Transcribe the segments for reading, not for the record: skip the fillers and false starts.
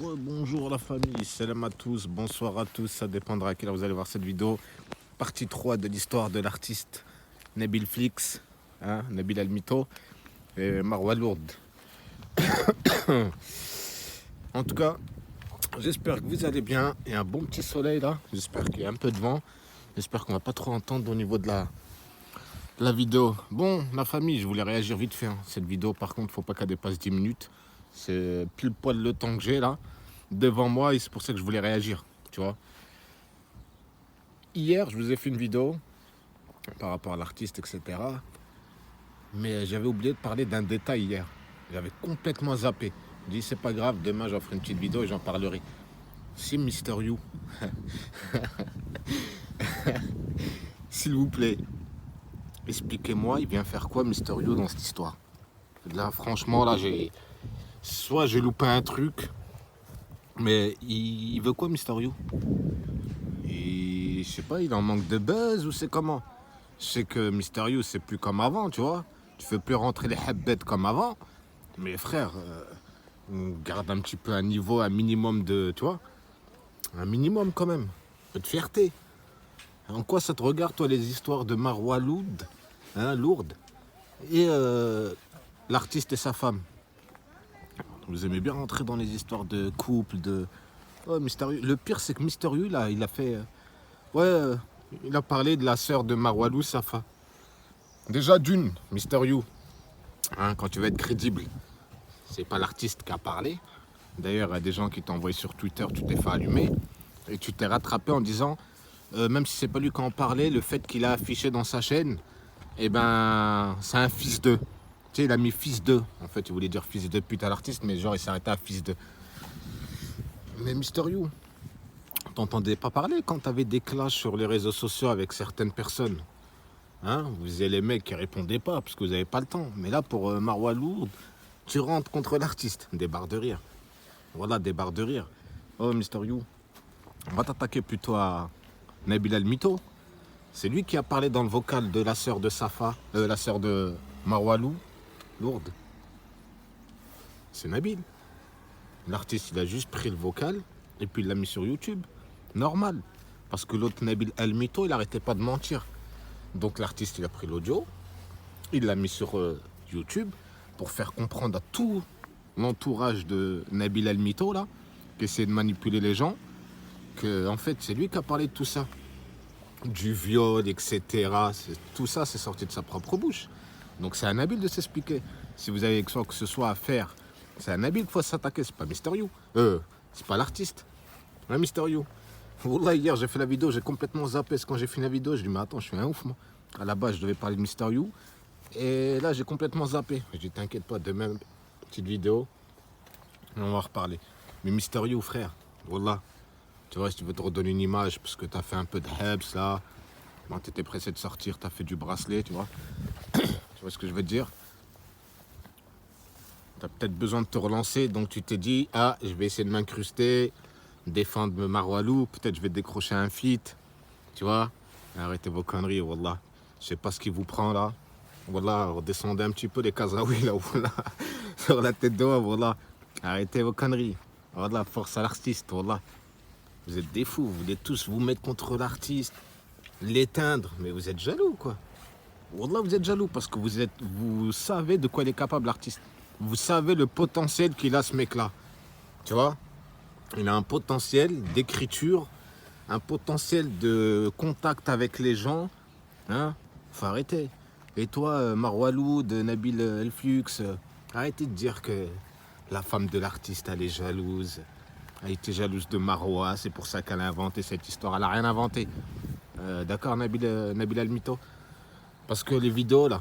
Bonjour la famille, salam à tous, bonsoir à tous, ça dépendra à quelle heure vous allez voir cette vidéo. Partie 3 de l'histoire de l'artiste Nabil Flix, Nabil Almito et Marwa Lourde. En tout cas, j'espère que vous allez bien. Il y a un bon petit soleil là, j'espère qu'il y a un peu de vent. J'espère qu'on va pas trop entendre au niveau de la vidéo. Bon, la famille, je voulais réagir vite fait. Cette vidéo, par contre, faut pas qu'elle dépasse 10 minutes. C'est pile poil le temps que j'ai là devant moi et c'est pour ça que je voulais réagir, tu vois. Hier, je vous ai fait une vidéo par rapport à l'artiste, etc. Mais j'avais oublié de parler d'un détail hier. J'avais complètement zappé. Je dis, c'est pas grave, demain j'en ferai une petite vidéo et j'en parlerai. C'est Mister You. S'il vous plaît, expliquez-moi, il vient faire quoi Mister You dans cette histoire? Là, franchement, là, soit j'ai loupé un truc, mais il veut quoi Mister You? Et je sais pas, il en manque de buzz ou c'est comment? Je sais que Mister You, c'est plus comme avant, tu vois. Tu fais plus rentrer les habbettes comme avant. Mais frère, on garde un petit peu un niveau, un minimum de, tu vois, un minimum quand même, un peu de fierté. En quoi ça te regarde, toi, les histoires de Marwa Lourde, Lourde, et l'artiste et sa femme? Vous aimez bien rentrer dans les histoires de couple, de... Oh, Mister You. Le pire, c'est que Mister You, là, il a fait... il a parlé de la sœur de Marwa Lourde, Safa. Déjà d'une, Mister You, quand tu veux être crédible, c'est pas l'artiste qui a parlé. D'ailleurs, il y a des gens qui t'ont envoyé sur Twitter, tu t'es fait allumer. Et tu t'es rattrapé en disant, même si c'est pas lui qui en parlait, le fait qu'il a affiché dans sa chaîne, eh ben, c'est un fils d'eux. Tu sais, il a mis fils d'eux. En fait, il voulait dire fils de pute à l'artiste, mais genre, il s'est arrêté à fils d'eux. Mais Mister You, t'entendais pas parler quand t'avais des clashs sur les réseaux sociaux avec certaines personnes? Vous avez les mecs qui répondaient pas parce que vous n'avez pas le temps. Mais là, pour Marwa Lourde, tu rentres contre l'artiste. Des barres de rire. Voilà, des barres de rire. Oh, Mister You, on va t'attaquer plutôt à Nabil Almito. C'est lui qui a parlé dans le vocal de la sœur de Safa, la sœur de Marwa Lourde. C'est Nabil. L'artiste, il a juste pris le vocal et puis il l'a mis sur YouTube. Normal. Parce que l'autre Nabil Almito, il arrêtait pas de mentir. Donc l'artiste, il a pris l'audio, il l'a mis sur YouTube pour faire comprendre à tout l'entourage de Nabil Almito, là, qui essaie de manipuler les gens, que en fait, c'est lui qui a parlé de tout ça. Du viol, etc. Tout ça, c'est sorti de sa propre bouche. Donc c'est à Nabil de s'expliquer. Si vous avez quoi que ce soit à faire, c'est à Nabil qu'il faut s'attaquer, c'est pas Mister You. C'est pas l'artiste. Mister You. Wallah, hier j'ai fait la vidéo, j'ai complètement zappé. Quand j'ai fini la vidéo, je dis mais attends, je suis un ouf moi. À la base, je devais parler de Mister You. Et là, j'ai complètement zappé. Je dis t'inquiète pas, demain, petite vidéo, on va reparler. Mais Mister You, frère, Wallah, tu vois, si tu veux te redonner une image, parce que t'as fait un peu de hebs là, quand t'étais pressé de sortir, t'as fait du bracelet, tu vois. Tu vois ce que je veux te dire? T'as peut-être besoin de te relancer, donc tu t'es dit, je vais essayer de m'incruster, défendre Marwa Lourde, peut-être je vais décrocher un feat, tu vois. Arrêtez vos conneries, Wallah. Je sais pas ce qui vous prend là. Voilà, redescendez un petit peu les Kazaouis là, voilà. Sur la tête de voilà. Arrêtez vos conneries. Voilà, force à l'artiste, voilà. Vous êtes des fous, vous voulez tous vous mettre contre l'artiste, l'éteindre, mais vous êtes jaloux quoi. Wallah, vous êtes jaloux parce que vous savez de quoi il est capable l'artiste. Vous savez le potentiel qu'il a ce mec là. Tu vois? Il a un potentiel d'écriture, un potentiel de contact avec les gens. Faut arrêter. Et toi, Marwa Lourde, Nabil El Flux, arrêtez de dire que la femme de l'artiste, elle est jalouse. Elle était jalouse de Marwa, c'est pour ça qu'elle a inventé cette histoire. Elle n'a rien inventé. D'accord, Nabil Almito? Parce que les vidéos, là,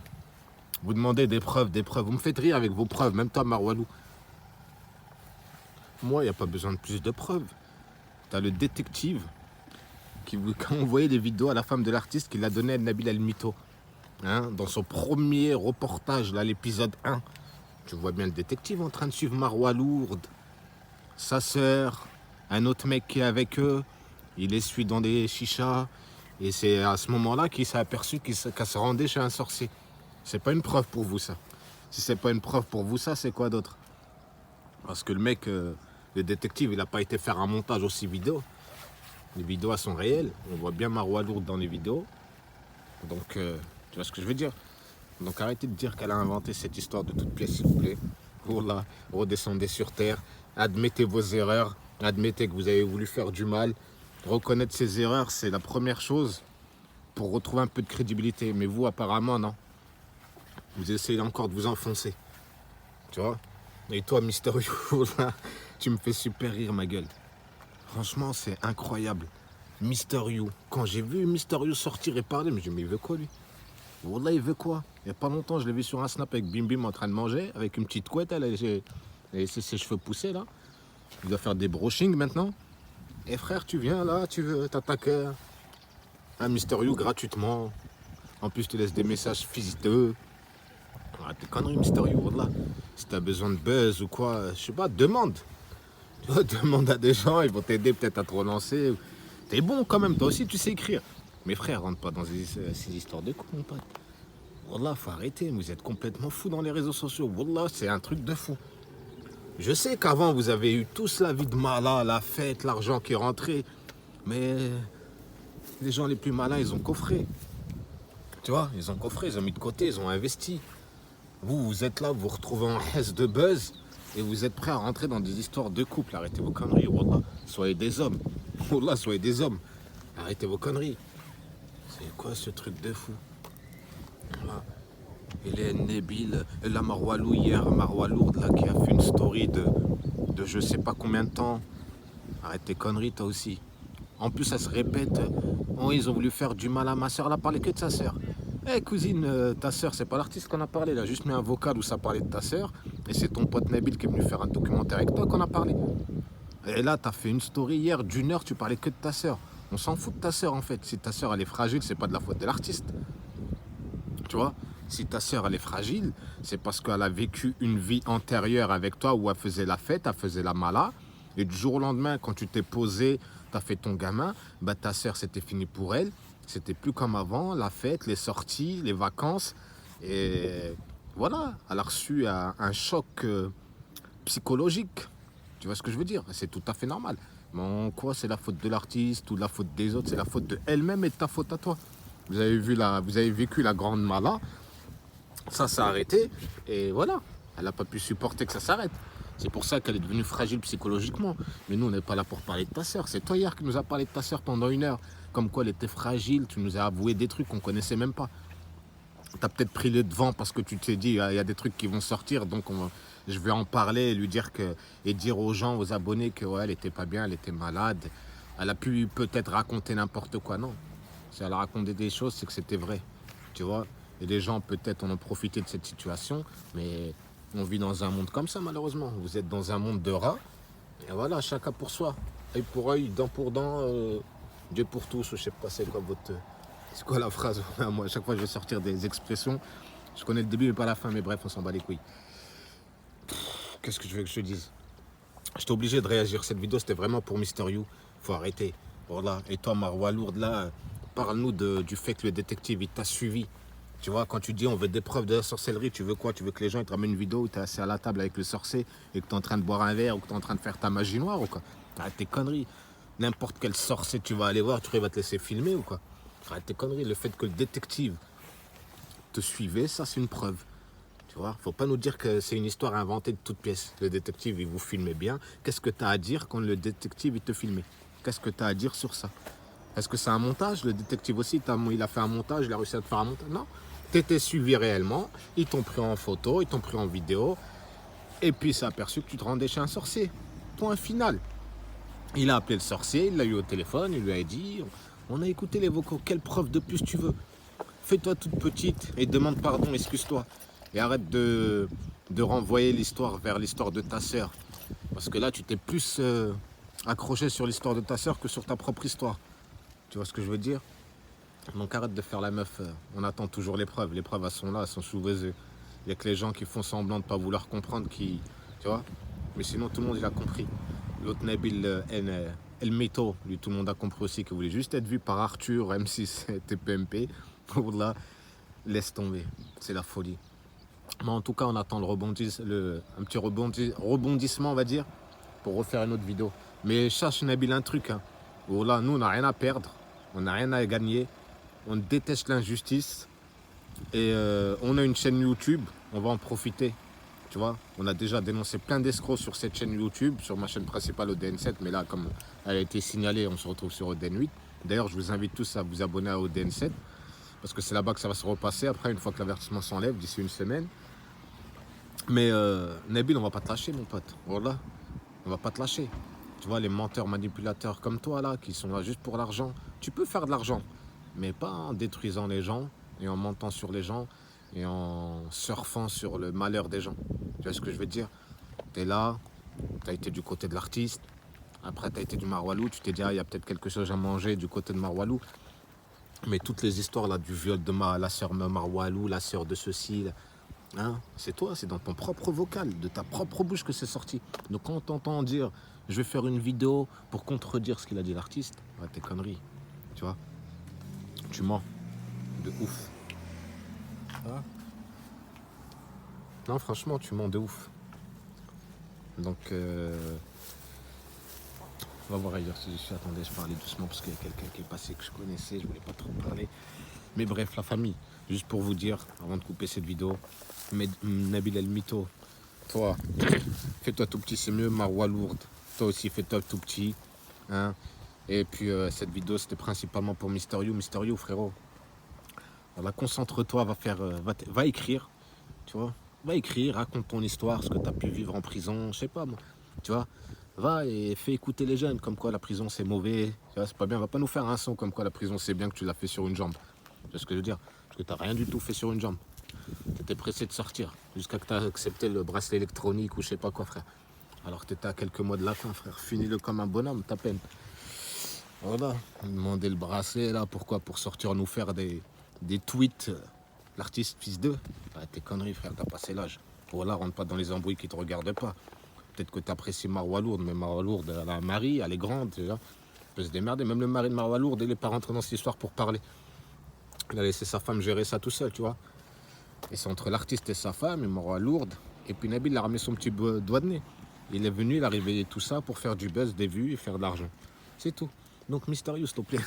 vous demandez des preuves, des preuves. Vous me faites rire avec vos preuves, même toi, Marwa Lourde. Moi, il n'y a pas besoin de plus de preuves. Tu as le détective qui a envoyé les vidéos à la femme de l'artiste qu'il a donné à Nabil Almito. Dans son premier reportage, là, l'épisode 1. Tu vois bien le détective en train de suivre Marwa Lourde, sa sœur, un autre mec qui est avec eux. Il les suit dans des chichas. Et c'est à ce moment-là qu'il s'est aperçu qu'elle se rendait chez un sorcier. C'est pas une preuve pour vous, ça. Si c'est pas une preuve pour vous, ça, c'est quoi d'autre? Parce que le mec, Le détective, il n'a pas été faire un montage aussi vidéo. Les vidéos, elles sont réelles. On voit bien Marois lourde dans les vidéos. Donc, tu vois ce que je veux dire? Donc, arrêtez de dire qu'elle a inventé cette histoire de toute pièce, s'il vous plaît. Voilà, redescendez sur terre. Admettez vos erreurs. Admettez que vous avez voulu faire du mal. Reconnaître ses erreurs, c'est la première chose pour retrouver un peu de crédibilité. Mais vous, apparemment, non. Vous essayez encore de vous enfoncer. Tu vois? Et toi, Mister You, là, tu me fais super rire, ma gueule. Franchement, c'est incroyable. Mister You. Quand j'ai vu Mister You sortir et parler, mais je me dis, mais il veut quoi, lui? Wallah, il veut quoi? Il n'y a pas longtemps, je l'ai vu sur un snap avec Bim Bim en train de manger, avec une petite couette, elle a laissé ses cheveux pousser, là. Il doit faire des brushings maintenant. Et frère, tu viens là, tu veux t'attaquer à Mister You gratuitement. En plus, tu laisses des messages physiteux. Ah, t'es conneries, Mister You, wallah. Si t'as besoin de buzz ou quoi, je sais pas, demande. Tu vois, demande à des gens, ils vont t'aider peut-être à te relancer. T'es bon quand même, toi aussi tu sais écrire. Mais frère, rentre pas dans ces histoires de coups, mon pote. Wallah, faut arrêter, vous êtes complètement fou dans les réseaux sociaux. Wallah, c'est un truc de fou. Je sais qu'avant, vous avez eu tous la vie de malin, la fête, l'argent qui est rentré. Mais les gens les plus malins, ils ont coffré. Tu vois, ils ont coffré, ils ont mis de côté, ils ont investi. Vous, vous êtes là, vous vous retrouvez en haisse de buzz et vous êtes prêts à rentrer dans des histoires de couple. Arrêtez vos conneries, wallah. Soyez des hommes. Wallah, soyez des hommes. Arrêtez vos conneries. C'est quoi ce truc de fou? Voilà. Hélène Nabil, la Marwalou hier, Marwa lourde là qui a fait une story de je sais pas combien de temps. Arrête tes conneries toi aussi. En plus ça se répète. Oh, ils ont voulu faire du mal à ma soeur, elle a parlé que de sa soeur. Eh cousine, ta soeur, c'est pas l'artiste qu'on a parlé, il a juste mis un vocal où ça parlait de ta soeur. Et c'est ton pote Nabil qui est venu faire un documentaire avec toi qu'on a parlé. Et là, t'as fait une story hier d'une heure, tu parlais que de ta soeur. On s'en fout de ta soeur en fait. Si ta soeur elle est fragile, c'est pas de la faute de l'artiste. Tu vois? Si ta soeur elle est fragile, c'est parce qu'elle a vécu une vie antérieure avec toi où elle faisait la fête, elle faisait la mala. Et du jour au lendemain, quand tu t'es posé, tu as fait ton gamin, bah ta soeur c'était fini pour elle. C'était plus comme avant, la fête, les sorties, les vacances. Et voilà, elle a reçu un choc psychologique. Tu vois ce que je veux dire? C'est tout à fait normal. Mais en quoi c'est la faute de l'artiste ou la faute des autres? C'est la faute de elle-même et de ta faute à toi. Vous avez vécu la grande mala, ça s'est arrêté et voilà. Elle n'a pas pu supporter que ça s'arrête. C'est pour ça qu'elle est devenue fragile psychologiquement. Mais nous, on n'est pas là pour parler de ta sœur. C'est toi hier qui nous a parlé de ta sœur pendant une heure. Comme quoi elle était fragile, tu nous as avoué des trucs qu'on ne connaissait même pas. Tu as peut-être pris le devant parce que tu t'es dit, il y a des trucs qui vont sortir, donc je vais en parler et lui dire que, et dire aux gens, aux abonnés que ouais, elle était pas bien, elle était malade. Elle a pu peut-être raconter n'importe quoi, non. Si elle a raconté des choses, c'est que c'était vrai, tu vois. Et les gens peut-être en ont profité de cette situation, mais on vit dans un monde comme ça malheureusement. Vous êtes dans un monde de rats, et voilà, chacun pour soi. Œil pour œil, dent pour dent, Dieu pour tous, je sais pas c'est quoi votre... C'est quoi la phrase? Moi, à chaque fois, je vais sortir des expressions. Je connais le début, mais pas la fin. Mais bref, on s'en bat les couilles. Qu'est-ce que je veux que je te dise? J'étais obligé de réagir. Cette vidéo, c'était vraiment pour Mister You. Faut arrêter. Voilà. Et toi, Marois lourde, là, parle-nous du fait que le détective, il t'a suivi. Tu vois, quand tu dis on veut des preuves de la sorcellerie, tu veux quoi? Tu veux que les gens ils te ramènent une vidéo où tu es assis à la table avec le sorcier et que tu es en train de boire un verre ou que tu es en train de faire ta magie noire ou quoi? Arrête tes conneries. N'importe quel sorcier tu vas aller voir, tu crois qu'il va te laisser filmer ou quoi? Arrête tes conneries. Le fait que le détective te suivait, ça c'est une preuve. Tu vois, faut pas nous dire que c'est une histoire inventée de toutes pièces. Le détective, il vous filmait bien. Qu'est-ce que tu as à dire quand le détective, il te filmait? Qu'est-ce que tu as à dire sur ça? Est-ce que c'est un montage? Le détective aussi, il a fait un montage, il a réussi à te faire un montage? Non. Tu étais suivi réellement, ils t'ont pris en photo, ils t'ont pris en vidéo, et puis il s'est aperçu que tu te rendais chez un sorcier. Point final. Il a appelé le sorcier, il l'a eu au téléphone, il lui a dit, on a écouté les vocaux, quelle preuve de plus tu veux? Fais-toi toute petite et demande pardon, excuse-toi. Et arrête de renvoyer l'histoire vers l'histoire de ta sœur. Parce que là, tu t'es plus accroché sur l'histoire de ta sœur que sur ta propre histoire. Tu vois ce que je veux dire? Donc arrête de faire la meuf. On attend toujours les preuves. Les preuves, elles sont là, elles sont sous vos yeux. Il n'y a que les gens qui font semblant de ne pas vouloir comprendre qui... Tu vois? Mais sinon, tout le monde, il a compris. L'autre Nabil El Mito, lui, tout le monde a compris aussi qu'il voulait juste être vu par Arthur, M6 et TPMP. Là, laisse tomber. C'est la folie. Mais en tout cas, on attend un petit rebondissement, on va dire. pour refaire une autre vidéo. Mais cherche Nabil un truc. Hein. Oh là, nous, on n'a rien à perdre. On n'a rien à gagner. On déteste l'injustice. Et on a une chaîne YouTube. On va en profiter. Tu vois, on a déjà dénoncé plein d'escrocs sur cette chaîne YouTube, sur ma chaîne principale ODN7. Mais là, comme elle a été signalée, on se retrouve sur ODN8. D'ailleurs, je vous invite tous à vous abonner à ODN7. Parce que c'est là-bas que ça va se repasser. Après, une fois que l'avertissement s'enlève, d'ici une semaine. Mais Nabil, on va pas te lâcher, mon pote. Voilà. On va pas te lâcher. Tu vois, les menteurs, manipulateurs comme toi, là, qui sont là juste pour l'argent. Tu peux faire de l'argent, mais pas en détruisant les gens et en mentant sur les gens et en surfant sur le malheur des gens. Tu vois ce que je veux te dire? Tu es là, tu as été du côté de l'artiste. Après, tu as été du Marwalou. Tu t'es dit, ah, il y a peut-être quelque chose à manger du côté de Marwalou. Mais toutes les histoires, là, du viol de la sœur Marwalou, la sœur de ceci... Hein, c'est toi, c'est dans ton propre vocal, de ta propre bouche que c'est sorti. Donc quand on t'entend dire je vais faire une vidéo pour contredire ce qu'il a dit l'artiste, ouais, t'es conneries, tu vois. Tu mens, de ouf. Hein? Non, franchement, tu mens de ouf. Donc, on va voir ailleurs si je suis. Attendez, je parlais doucement parce qu'il y a quelqu'un qui est passé que je connaissais, je voulais pas trop parler. Mais bref, la famille, juste pour vous dire, avant de couper cette vidéo, Nabil El Mito, toi, fais-toi tout petit, c'est mieux. Marwa lourde, toi aussi, fais-toi tout petit. Hein. Et puis, cette vidéo, c'était principalement pour Mister You. Mister You, frérot. Voilà, concentre-toi, va écrire, tu vois. Va écrire, raconte ton histoire, ce que tu as pu vivre en prison, je sais pas moi. Tu vois, va et fais écouter les jeunes, comme quoi la prison c'est mauvais. Tu vois, c'est pas bien, va pas nous faire un son comme quoi la prison c'est bien que tu l'as fait sur une jambe. C'est ce que je veux dire. Parce que tu n'as rien du tout fait sur une jambe. Tu étais pressé de sortir jusqu'à que tu as accepté le bracelet électronique ou je sais pas quoi, frère. Alors que tu étais à quelques mois de la fin, frère. Finis-le comme un bonhomme, ta peine. Voilà. Demander le bracelet, là, pourquoi? Pour sortir nous faire des tweets. L'artiste fils d'eux. Ah, tes conneries, frère, t'as passé l'âge. Voilà, rentre pas dans les embrouilles qui te regardent pas. Peut-être que tu apprécies Marwa Lourde, mais Marwa Lourde, elle a un mari, elle est grande déjà. Elle peut se démerder. Même le mari de Marwa Lourde, il n'est pas rentré dans cette histoire pour parler. Il a laissé sa femme gérer ça tout seul, tu vois. Et c'est entre l'artiste et sa femme, et Marwa Lourde. Et puis Nabil a ramené son petit doigt de nez. Il est venu, il a réveillé tout ça pour faire du buzz, des vues et faire de l'argent. C'est tout. Donc mystérieux, s'il te plaît.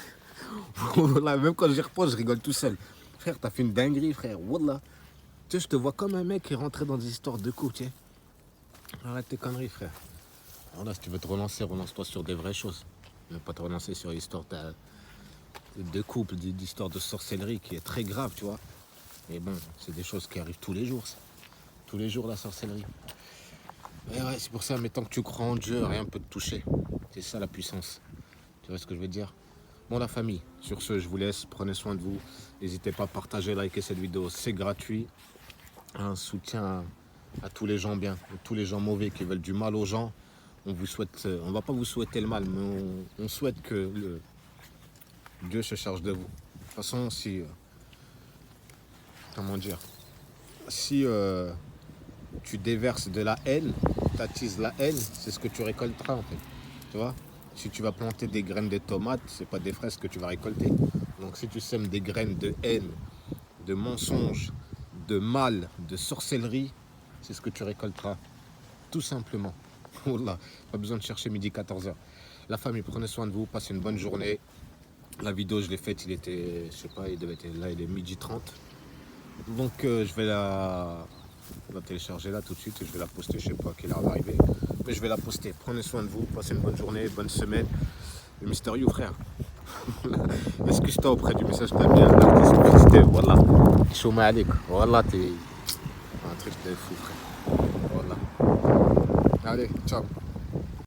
Voilà, même quand j'y repense, je rigole tout seul. Frère, t'as fait une dinguerie, frère. Wallah. Tu sais, je te vois comme un mec qui est rentré dans des histoires de couple, tu sais. Arrête tes conneries, frère. Voilà, si tu veux te relancer, relance-toi sur des vraies choses. Ne pas te relancer sur l'histoire de couple, d'histoire de sorcellerie qui est très grave, tu vois. Mais bon, c'est des choses qui arrivent tous les jours, ça. Tous les jours, la sorcellerie. Et ouais, c'est pour ça, mais tant que tu crois en Dieu, rien ne peut te toucher. C'est ça la puissance. Tu vois ce que je veux dire? Bon, la famille, sur ce, je vous laisse. Prenez soin de vous. N'hésitez pas à partager, liker cette vidéo. C'est gratuit. Un soutien à tous les gens bien, à tous les gens mauvais qui veulent du mal aux gens. On vous souhaite, on va pas vous souhaiter le mal, mais on souhaite que Dieu se charge de vous. De toute façon, si, comment dire, si tu déverses de la haine, tu attises la haine, c'est ce que tu récolteras en fait. Tu vois? Si tu vas planter des graines de tomates, c'est pas des fraises que tu vas récolter. Donc si tu sèmes des graines de haine, de mensonges, de mal, de sorcellerie, c'est ce que tu récolteras. Tout simplement. Voilà. Pas besoin de chercher midi 14h. La famille, prenez soin de vous, passez une bonne journée. La vidéo, je l'ai faite, il était, je sais pas, il devait être là, il est midi 30. Donc je vais la télécharger là tout de suite et je vais la poster, je sais pas à quelle heure elle va arriver. Mais je vais la poster. Prenez soin de vous, passez une bonne journée, bonne semaine. Le mystérieux, frère. Excuse-toi auprès du message que t'as bien. L'artiste félicité, voilà. Chouma alik. Voilà, t'es un truc de fou, frère. Voilà. Allez, ciao.